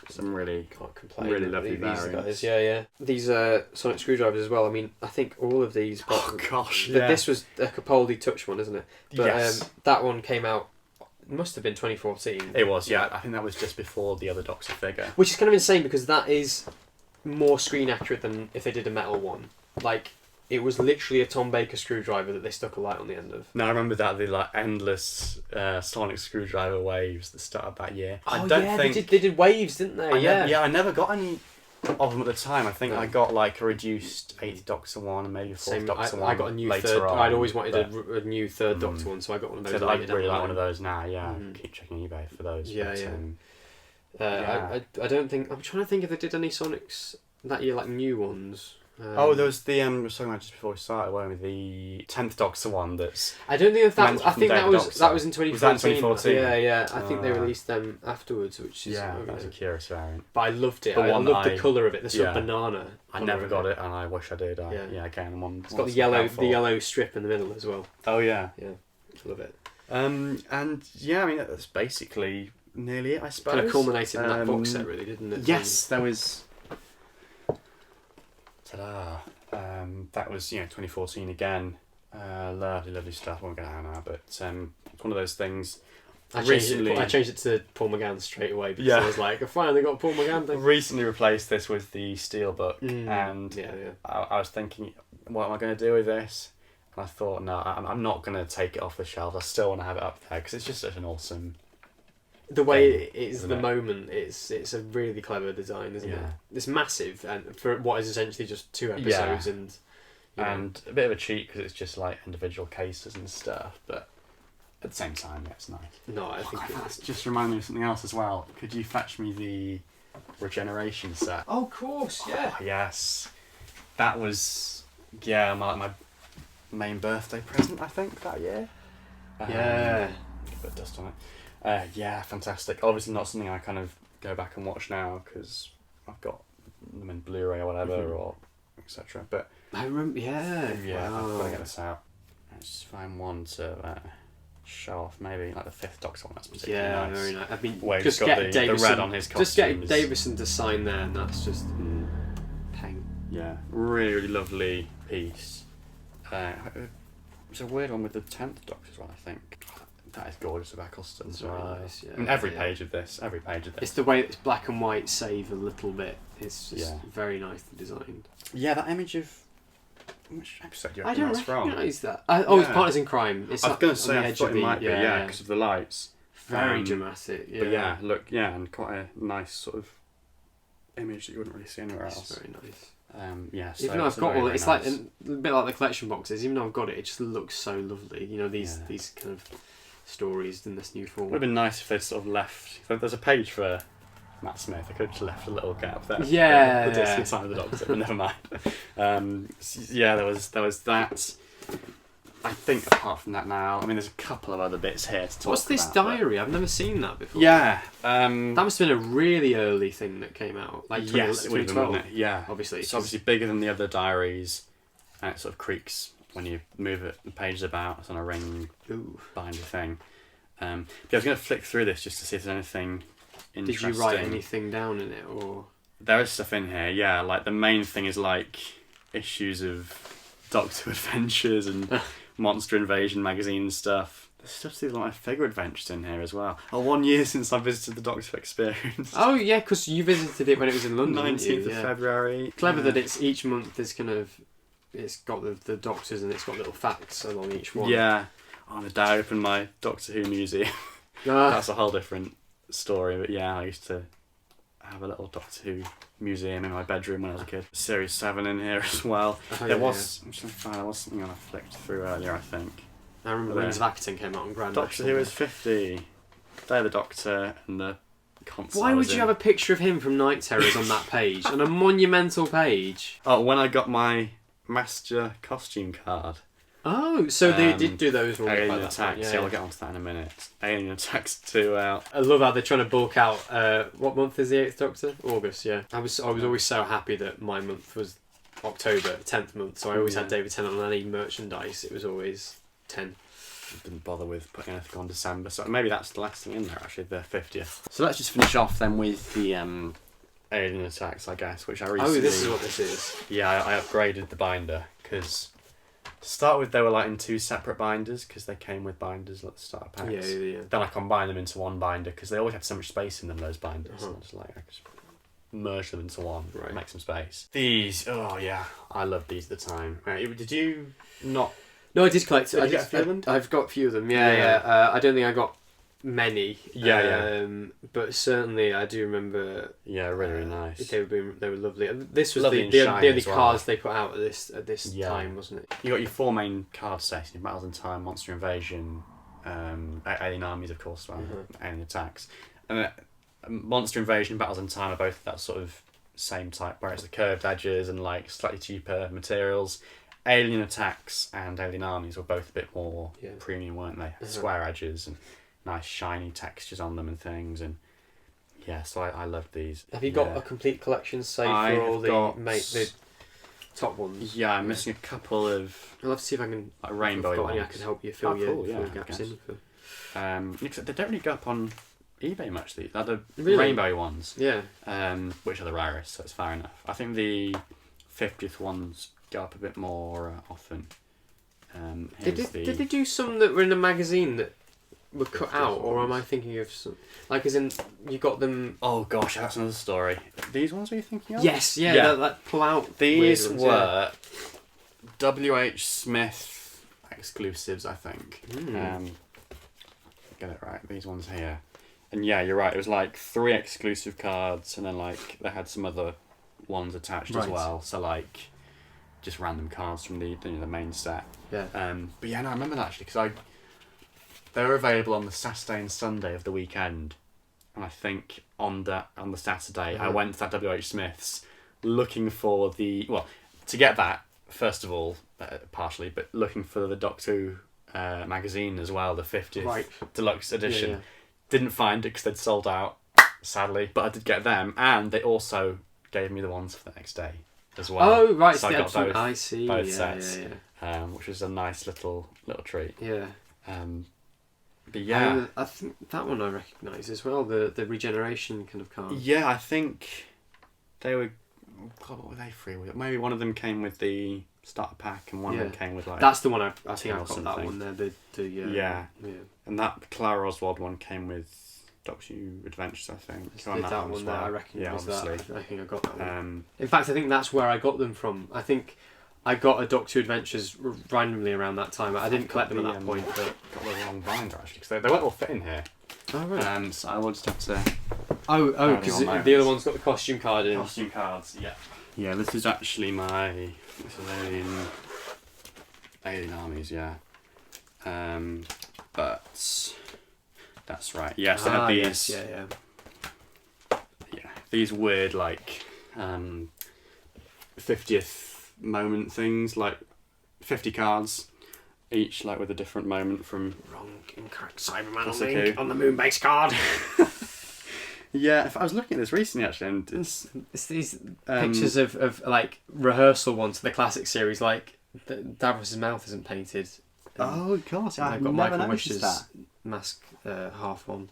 some really can't complain. Really lovely these variants. guys. Yeah. These sonic screwdrivers as well. I mean, I think all of these. This was a Capaldi Touch one, isn't it? But yes. That one came out. It must have been 2014. It was, yeah. I think that was just before the other Doctor figure. Which is kind of insane because that is more screen accurate than if they did a metal one. Like, it was literally a Tom Baker screwdriver that they stuck a light on the end of. No, I remember that, the like endless sonic screwdriver waves that started that year. They did waves, didn't they? I never got any of them at the time. I think I got like a reduced 8th Doctor one and maybe a 4th Doctor one. I got a new later third. on, I'd always wanted a new 3rd Doctor one, so I got one of those. So I really like one of those now. Yeah, keep checking eBay for those. I don't think. I'm trying to think if they did any Sonics that year, like new ones. There was the we were talking about just before we started, weren't we? The 10th Doctor one. That's. I don't think if that. I think that was in 2014. Was that in 2014? Yeah. I think they released them afterwards, which is that's a curious variant. But I loved it. I loved the colour of it. The sort of banana. I never got it, and I wish I did. Again, it's got the yellow strip in the middle as well. Oh yeah. I love it. I mean that's basically nearly it, I suppose. Kind of culminated in that box set, really, didn't it? Yes, there was. Ta-da! That was 2014 again. Lovely stuff. I won't get out now, but it's one of those things. I changed it to Paul McGann straight away because I was like, I finally got Paul McGann thing. Recently replaced this with the Steelbook, and I was thinking, what am I going to do with this? And I thought, no, I'm not going to take it off the shelf. I still want to have it up there because it's just such an awesome. The way it is the moment, it's a really clever design, isn't it? It's massive, and for what is essentially just 2 episodes, and a bit of a cheat because it's just like individual cases and stuff, but at the same time, it's nice. No, I think that's just reminded me of something else as well. Could you fetch me the Regeneration set? Oh, of course, yeah. Oh, yes, that was my main birthday present, I think, that year. Put dust on it. Fantastic. Obviously not something I kind of go back and watch now because I've got them in Blu-ray or whatever or etc. But I remember, I've got to get this out. Let's find one to show off. Maybe like the Fifth Doctor one. That's particularly nice. Yeah, very nice. I mean, Where just he's got get the red on his costume. Just get Davison to sign there, and that's just peng. Yeah, really, really lovely piece. It's a weird one with the 10th Doctor as well, I think. That is gorgeous of Eccleston as well. Nice, yeah. I mean, every page of this. It's the way it's black and white save a little bit. It's just very nicely designed. Yeah, that image of... Which episode do you I reckon don't that's from? recognise that. It's Partners in Crime. It's I was going to say, I thought it might be, yeah, because of the lights. Very dramatic, yeah. But and quite a nice sort of image that you wouldn't really see anywhere else. It's very nice. So even though I've got all it, it's nice. Like a bit like the collection boxes. Even though I've got it, it just looks so lovely. You know, these kind of stories in this new form. It would have been nice if they'd sort of left. If there's a page for Matt Smith, I could have just left a little gap there. Yeah, the distant side of the Doctor, but never mind. There was that. I think apart from that now, I mean, there's a couple of other bits here to talk about. What's this diary? I've never seen that before. Yeah. That must have been a really early thing that came out. Like yes, it would have been, wouldn't it? Yeah. Obviously. It's obviously bigger than the other diaries, and it sort of creaks when you move it, the pages about. It's on a ring binder thing. But I was going to flick through this just to see if there's anything interesting. Did you write anything down in it, or...? There is stuff in here, yeah. Like, the main thing is, like, issues of Doctor Adventures and... Monster Invasion magazine stuff. There's stuff to do with my figure adventures in here as well. 1 year since I visited the Doctor Experience. Oh yeah, because you visited it when it was in London. 19th of February. Clever that it's each month. There's kind of, it's got the Doctors and it's got little facts along each one. Yeah. The day I opened my Doctor Who museum. That's a whole different story. But yeah, I used to have a little Doctor Who museum in my bedroom when I was a kid. Series 7 in here as well. There was something I flicked through earlier, I think. I remember Wings of Acton came out on Grand Doctor Who is 50. Day of the Doctor and the console. Why would you have a picture of him from Night Terrors on that page? On a monumental page? Oh, when I got my Master costume card. Oh, so they did do those ones. Alien Attacks, I'll get onto that in a minute. Alien Attacks 2 out. I love how they're trying to bulk out. What month is the 8th Doctor? August, yeah. I was always so happy that my month was October, 10th month, so I always had David Tennant on any merchandise. It was always 10. Didn't bother with putting anything on December, so maybe that's the last thing in there, actually, the 50th. So let's just finish off then with the Alien Attacks, I guess, which I recently... Oh, this is what this is. Yeah, I upgraded the binder, because... To start with, they were like in 2 separate binders because they came with binders at the start packs. Yeah. Then I combined them into one binder because they always had so much space in them, those binders. I was like, I could just merge them into one, make some space. These, I loved these at the time. Did you not? No, I did collect. Did you get a few of them? I've got a few of them. Yeah. I don't think I got many. But certainly I do remember. Yeah, really, really nice. They were lovely. This was lovely the only cards they put out at this time, wasn't it? You got your 4 main card sets: Battles in Time, Monster Invasion, Alien Armies, of course, Alien Attacks, and Monster Invasion, Battles in Time are both that sort of same type, where it's the curved edges and like slightly cheaper materials. Alien Attacks and Alien Armies were both a bit more premium, weren't they? Square edges and nice shiny textures on them and things, and so I loved these. Have you got a complete collection, say, for all the top ones? Yeah, I'm missing a couple of... I'll have to see if I can... Like rainbow ones. I can help you fill your gaps in. They don't really go up on eBay much, these. They're the rainbow ones. Yeah. Which are the rarest, so it's fair enough. I think the 50th ones go up a bit more often. Did they do some that were in a magazine that were cut out, or am I thinking of some... Like, as in, you got them... Oh gosh, that's another story. These ones are you thinking of? Yes, that pull out. These were W.H. Smith exclusives, I think. Get it right, these ones here. And yeah, you're right, it was like 3 exclusive cards, and then like they had some other ones attached as well, so like just random cards from the main set. Yeah. But yeah, no, I remember that actually, because they were available on the Saturday and Sunday of the weekend, and I think on the Saturday I went to that W.H. Smith's looking for to get that first of all, partially, but looking for the Doctor Who magazine as well, the 50th deluxe edition. Yeah. Didn't find it because they'd sold out, sadly, but I did get them, and they also gave me the ones for the next day. as well. Oh, right. So I got both, I see. both sets, which was a nice little treat. Yeah. But yeah, I think that one I recognise as well. The regeneration kind of card. Yeah, I think they were. God, what were they free with? Maybe one of them came with the starter pack, and one of them came with like. That's the one I think I've got that one there. Yeah. And that Clara Oswald one came with Doctor Who Adventures, I think. That one there, I reckon. Yeah, was obviously. that. I think I got that one. In fact, I think that's where I got them from. I think I got a Doctor Who Adventures randomly around that time. I didn't collect them at that point, but got the wrong binder actually, because they won't all fit in here. Oh right. So I will just have to. Because the other one's got the costume card in. Costume cards, yeah. Yeah, this is actually This is Alien Armies, yeah. But that's right. Yes, they have these. Yes, yeah. These weird 50th moment things, like 50 cards, each like with a different moment from. Wrong, incorrect. Cyberman on the moon base card. Yeah, I was looking at this recently actually, and it's these pictures of like rehearsal ones for the classic series, like Davros's mouth isn't painted. Oh god, I've got Michael Wish's mask half one.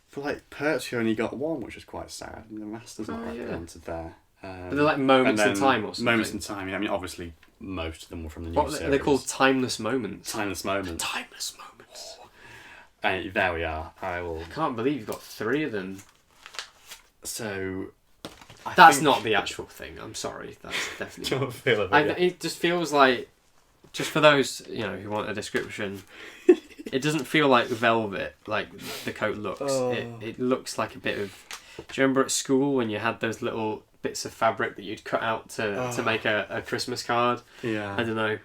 For like Pertwee only got one, which was quite sad. And the master's not represented there. But they're like moments in time or something. Moments in time. Yeah, I mean, obviously most of them were from the new series. They're called timeless moments. Timeless moments. Timeless moments. And there we are. I can't believe you've got 3 of them. So. That's not the actual thing. I'm sorry. That's definitely. Don't feel a bit. It just feels like, just for those who want a description, it doesn't feel like velvet like the coat looks. Oh. It looks like a bit of. Do you remember at school when you had those little bits of fabric that you'd cut out to make a Christmas card? Yeah. I don't know.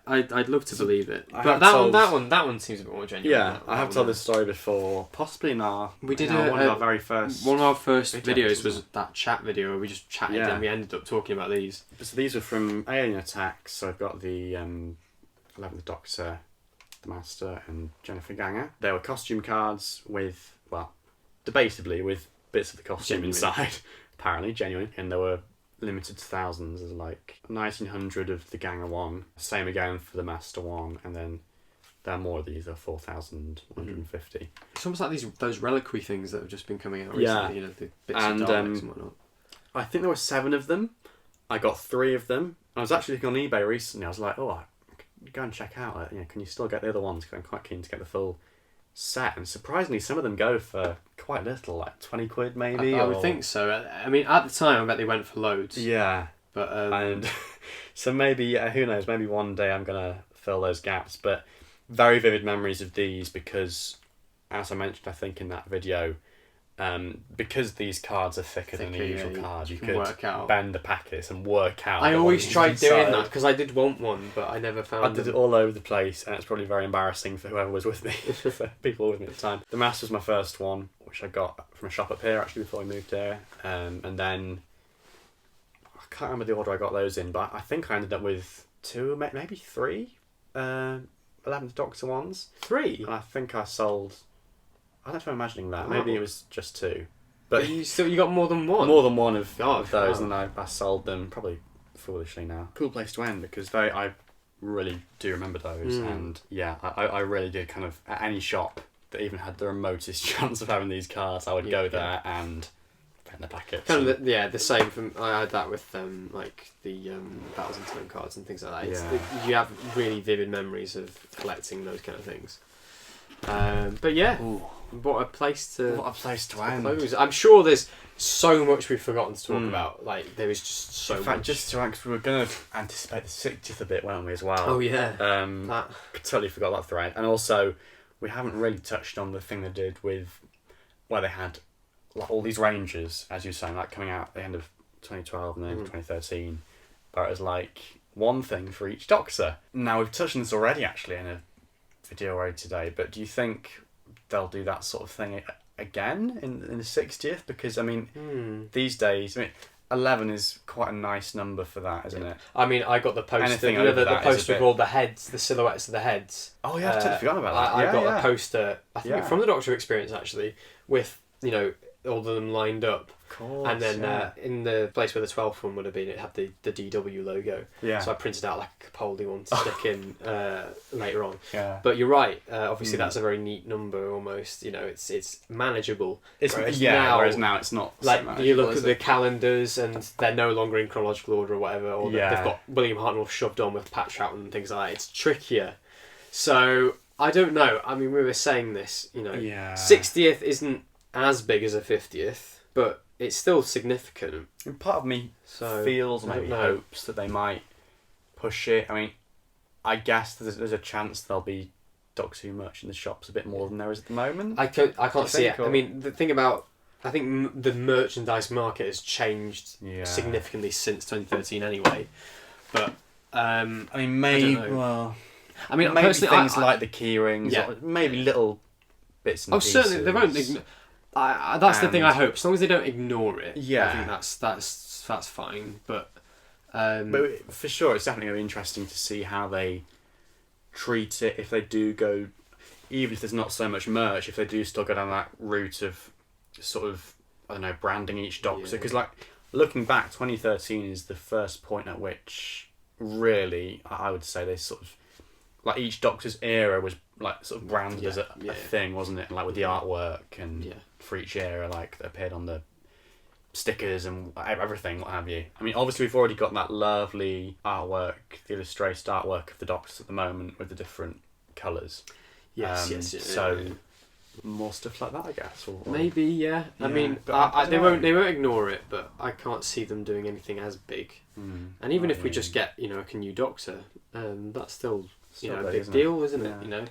I'd love to believe it, but that one seems a bit more genuine. Yeah, I have told this story before, possibly in our one of our first videos was that chat video where we just chatted and we ended up talking about these. So these are from Alien Attacks. So I've got the 11th Doctor, the Master, and Jennifer Ganger. They were costume cards with debatably with bits of the costume inside. Apparently genuine, and there were limited to thousands. There's like 1900 of the Ganger one, same again for the Master one, and then there are more of these. There are 4,150. It's almost like those reliquary things that have just been coming out recently. The bits of Daleks and whatnot. I think there were 7 of them. I got 3 of them. I was actually looking on eBay recently. I was like, I go and check out. Can you still get the other ones? Because I'm quite keen to get the full set, and surprisingly some of them go for quite little, like 20 quid maybe. I would think so. I mean, at the time I bet they went for loads. Yeah, but and so maybe who knows, maybe one day I'm gonna fill those gaps. But very vivid memories of these because, as I mentioned I think in that video, because these cards are thicker than the usual card, you could bend the packets and work out. I always tried doing that because I did want one, but I never found. I did it all over the place, and it's probably very embarrassing for whoever was with me, for people with me at the time. The Master was my first one, which I got from a shop up here actually before we moved here, and then I can't remember the order I got those in, but I think I ended up with 2, maybe 3, 11th Doctor ones. 3, and I think I sold. I don't know if I'm imagining that. Maybe it was just 2. But you got more than one? More than one of those, and I sold them, probably foolishly now. Cool place to end, because I really do remember those, and I really did kind of, at any shop that even had the remotest chance of having these cards, I would go there and bend the packets. Kind of the same. I had that with like the Battles in Time cards and things like that. You have really vivid memories of collecting those kind of things. But yeah. Ooh. What a place to end. Close. I'm sure there's so much we've forgotten to talk about. Like there is just so much. In fact, just to because we were going to anticipate the 60th a bit, weren't we, as well? Oh yeah. Totally forgot that thread. And also, we haven't really touched on the thing they did with where they had like all these Rangers, as you were saying, like coming out at the end of 2012 and then 2013. But it was like one thing for each Doctor. Now we've touched on this already, actually, in a video already today. But do you think they'll do that sort of thing again in the 60th? Because I mean, these days, 11 is quite a nice number for that, isn't it? I mean, I got the poster. The poster with all the heads, the silhouettes of the heads. Oh yeah, I've totally forgotten about that. I got a poster, I think from the Doctor Experience actually, with all of them lined up. Of course. And then in the place where the 12th one would have been, it had the DW logo. Yeah. So I printed out like a Capaldi one to stick in later on. Yeah. But you're right. Obviously, that's a very neat number. Almost, it's manageable. Whereas now it's not. Like so you look at the calendars, and they're no longer in chronological order or whatever. Or they've got William Hartnell shoved on with Pat Troughton and things like that. It's trickier. So I don't know. I mean, we were saying this. 60th isn't as big as a 50th, but it's still significant. And part of me feels, maybe hopes that they might push it. I mean, I guess there's a chance there'll be Doctor Who merch in the shops a bit more than there is at the moment. I can't see it. I mean, the thing about... I think the merchandise market has changed significantly since 2013 anyway. But, I mean, maybe... I mean, maybe things like the key rings, or maybe little bits and pieces. Certainly, they won't... that's the thing I hope. As long as they don't ignore it, I think that's fine. But for sure, it's definitely going to be interesting to see how they treat it. If they do go, even if there's not so much merch, if they do still go down that route of sort of, I don't know, branding each Doctor. Because like looking back, 2013 is the first point at which really I would say they sort of like each Doctor's era was like sort of branded as a thing, wasn't it? And like with the artwork and for each era, like that appeared on the stickers and everything, what have you. I mean, obviously we've already got that lovely artwork, the illustrated artwork of the Doctors at the moment with the different colours. Yes. So more stuff like that, I guess. Or maybe, yeah. I mean, they won't ignore it, but I can't see them doing anything as big. And even if we just get a new Doctor, that's still a big deal, isn't it?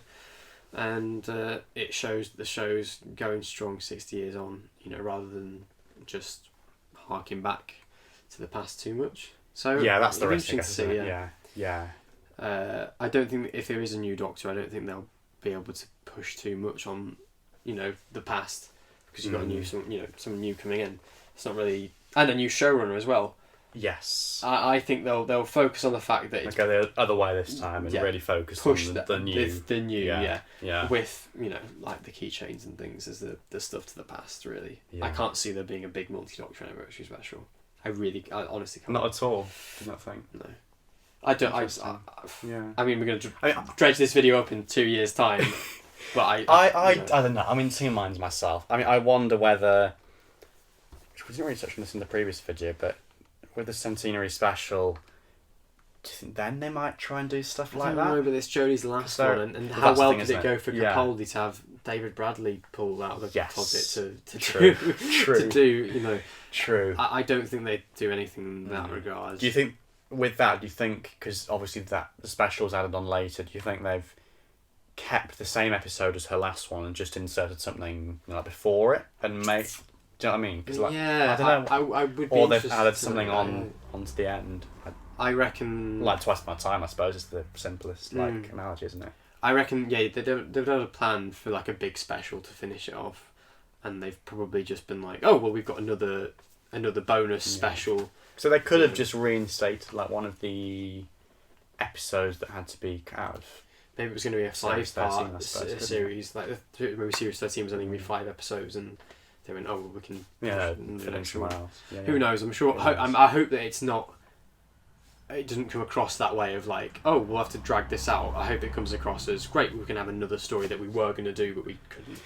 And it shows the show's going strong 60 years on, rather than just harking back to the past too much. So that's the risk. To see, I don't think if there is a new Doctor, I don't think they'll be able to push too much on, the past, because you've got a new someone new coming in. It's not really, and a new showrunner as well. Yes, I think they'll focus on the fact that it's go the other way this time and really focus on the new, with like the keychains and things as the stuff to the past. Really, I can't see there being a big multi-Doctor anniversary special. I honestly can't. Not at all. Do not think. No, I don't. I mean, we're going to dredge this video up in 2 years' time, but I don't know. I mean, seeing minds myself. I mean, I wonder whether we didn't really touch on this in the previous video, but with the centenary special, do you think then they might try and do stuff like that? I don't know, but it's Jodie's last one, and how well did it go for Capaldi to have David Bradley pull out of the closet to do, True. I don't think they'd do anything in that regard. Do you think, with that, because obviously the special was added on later, do you think they've kept the same episode as her last one and just inserted something before it and made... Do you know what I mean? Cause I don't know. I would be or they've added something onto the end. I reckon... Like twice my time, I suppose, is the simplest analogy, isn't it? I reckon, they've done a plan for like a big special to finish it off, and they've probably just been like, oh, well, we've got another bonus special. So they could have just reinstated like one of the episodes that had to be cut out of... Maybe it was going to be a 5-part series. Like maybe Series 13 was only going to be 5 episodes, and they went, oh, well, we can finish somewhere else. Who knows? I'm sure. I hope that it's not. It doesn't come across that way of like, oh, we'll have to drag this out. I hope it comes across as great. We can have another story that we were going to do, but we couldn't.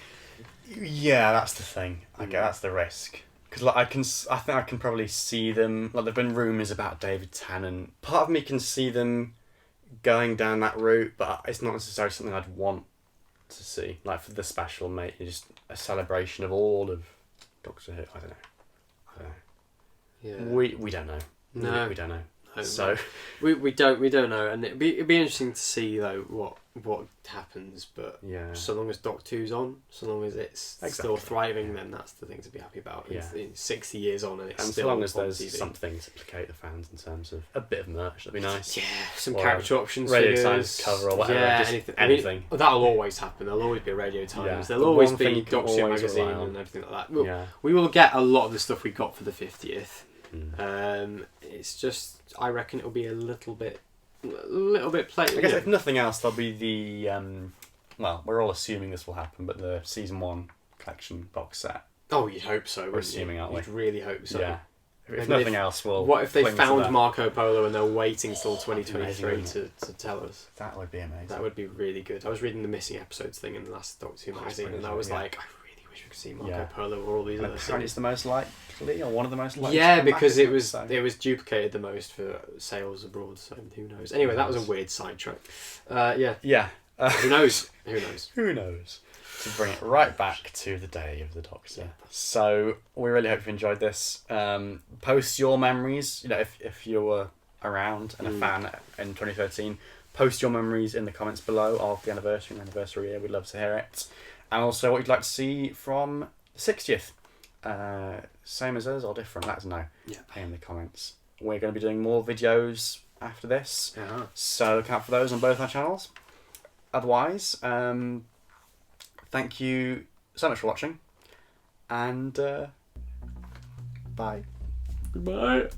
Yeah, that's the thing. That's the risk. Because I think I can probably see them. Like, there've been rumours about David Tennant. Part of me can see them going down that route, but it's not necessarily something I'd want to see. Like for the special, mate, just a celebration of all of Doctor Who. I don't know. Yeah. We don't know. No, we don't know. No, so we don't know, and it'd be interesting to see though what happens. But so long as Doctor Who's on, so long as it's still thriving, then that's the thing to be happy about. It's 60 years on, and it's still so long as on there's TV. Something to placate the fans in terms of a bit of merch, that'd be nice. Yeah, some character options, Radio Times cover or whatever. Yeah, anything. I mean, that'll always happen. There'll always be a Radio Times. There'll always be Doctor Who magazine and everything like that. We will get a lot of the stuff we got for the 50th. It's just, I reckon it'll be a little bit played. I guess if nothing else, there'll be the well, we're all assuming this will happen, but the season 1 collection box set Oh, you'd hope so, wouldn't assuming, you? aren't we? You'd really hope so. Yeah. If Maybe nothing else, we'll. What if they cling to found that. Marco Polo and they're waiting till 2023 amazing, to tell us? That would be amazing. That would be really good. I was reading the missing episodes thing in the last Doctor Who magazine, and I was like, I really wish we could see Marco Polo or all these other apparently it's the most likely, or one of the most likely. Yeah, because it was duplicated the most for sales abroad. So who knows? Anyway, that was a weird sidetrack. Yeah. Who knows? Who knows? Who knows? To bring it right back to the day of the Doctor. Yeah. So we really hope you enjoyed this. Post your memories. You know, if you were around and a fan in 2013, post your memories in the comments below of the anniversary year. We'd love to hear it. And also what you'd like to see from the 60th. Same as us or different, let us know in the comments. We're going to be doing more videos after this. So look out for those on both our channels. Otherwise, thank you so much for watching, and bye. Goodbye.